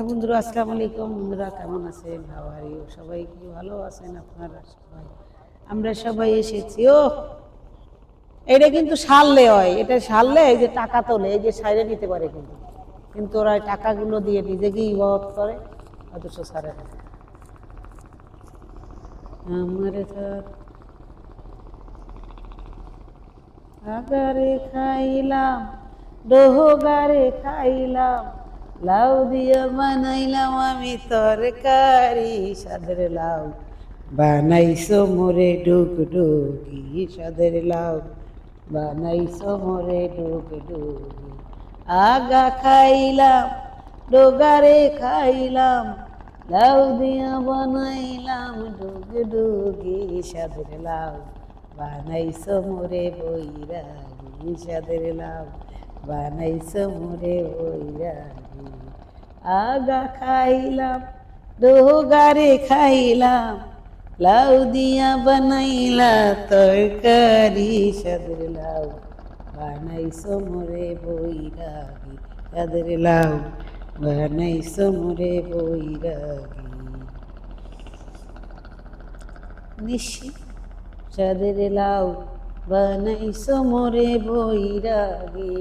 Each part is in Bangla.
হ্যাঁ বন্ধুরা, আসসালামু আলাইকুম। বন্ধুরা কেমন আছেন? How are you? সবাই কি ভালো আছেন? আপনারা সবাই, আমরা সবাই এসেছি। এটা কিন্তু সারলে হয়, এটা সারলে এই যে টাকা তোলে, এই যে সাইরে নিতে পারে, কিন্তু কিন্তু ওরা টাকাগুলো দিয়ে নিজেকে ইবাদত করে, অথচ সারে না। আমার আগারে খাইলাম, ডোহগারে খাইলাম, লাউ দিয়া বানাইলাম আমি তরকারি, সাদের লাউ বানাইছো মোরে ডুগডুগি, সাদের লাউ বানাইছো মোরে ডুগডুগি। আগা খাইলাম, ডোগারে খাইলাম, লাউ দিয়া বানাইলাম ডুগডুগি, সাদের লাউ বানাইছো মোরে বৈরাগী, সাদের লাউ বানাইছো মোরে বৈরাগী। আগা খাইলাম, ডোগারে খাইলাম, লাউ দিয়া বানাইলা তরকারি, সাদের লাউ বানাইছো মোরে বৈরাগী, সাদের লাউ বানাইছো মোরে বৈরাগী। নিশি সাদের লাউ বানাইছো মোরে বৈরাগী।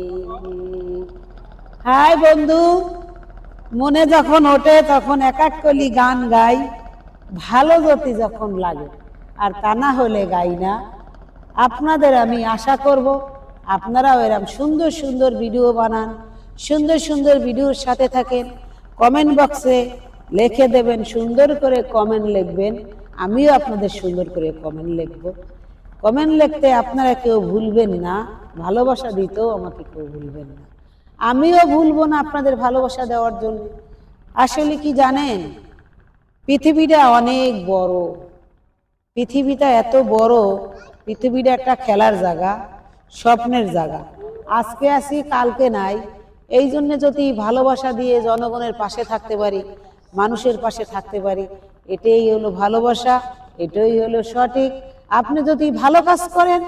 হাই বন্ধু, মনে যখন ওঠে তখন এক এক কলি গান গাই, ভালো গতি যখন লাগে, আর তা না হলে গাই না। আপনাদের আমি আশা করব আপনারাও এরকম সুন্দর সুন্দর ভিডিও বানান, সুন্দর সুন্দর ভিডিওর সাথে থাকেন। কমেন্ট বক্সে লিখে দেবেন, সুন্দর করে কমেন্ট লিখবেন, আমিও আপনাদের সুন্দর করে কমেন্ট লিখব। কমেন্ট লিখতে আপনারা কেউ ভুলবেন না, ভালোবাসা দিতেও আমাকে কেউ ভুলবেন না, আমিও ভুলবো না আপনাদের ভালোবাসা দেওয়ার জন্য। আসলে কি জানেন, পৃথিবীটা অনেক বড়, পৃথিবীটা এত বড়, পৃথিবীটা একটা খেলার জায়গা, স্বপ্নের জায়গা। আজকে আসি কালকে নাই, এই জন্য যদি ভালোবাসা দিয়ে জনগণের পাশে থাকতে পারি, মানুষের পাশে থাকতে পারি, এটাই হলো ভালোবাসা, এটাই হলো সঠিক। আপনি যদি ভালো কাজ করেন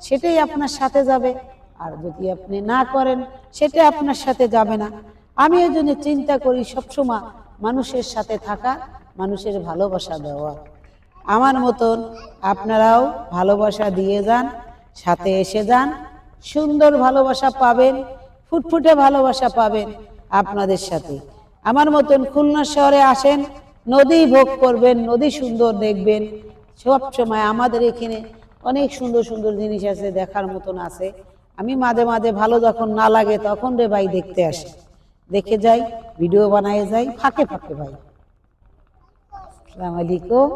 সেটাই আপনার সাথে যাবে, আর যদি আপনি না করেন সেটা আপনার সাথে যাবে না। আমি এই জন্য চিন্তা করি সবসময় মানুষের সাথে থাকা, মানুষের ভালোবাসা দেওয়া। আমার মতন আপনারাও ভালোবাসা দিয়ে যান, সাথে এসে যান, সুন্দর ভালোবাসা পাবেন, ফুটফুটে ভালোবাসা পাবেন আপনাদের সাথে। আমার মতন খুলনা শহরে আসেন, নদী ভোগ করবেন, নদী সুন্দর দেখবেন। সব সময় আমাদের এখানে অনেক সুন্দর সুন্দর জিনিস আছে, দেখার মতন আছে। আমি মাঝে মাঝে ভালো যখন না লাগে তখন রে ভাই দেখতে আসি, দেখে যাই, ভিডিও বানায় যাই ফাঁকে ফাঁকে ভাই। আসসালামু আলাইকুম।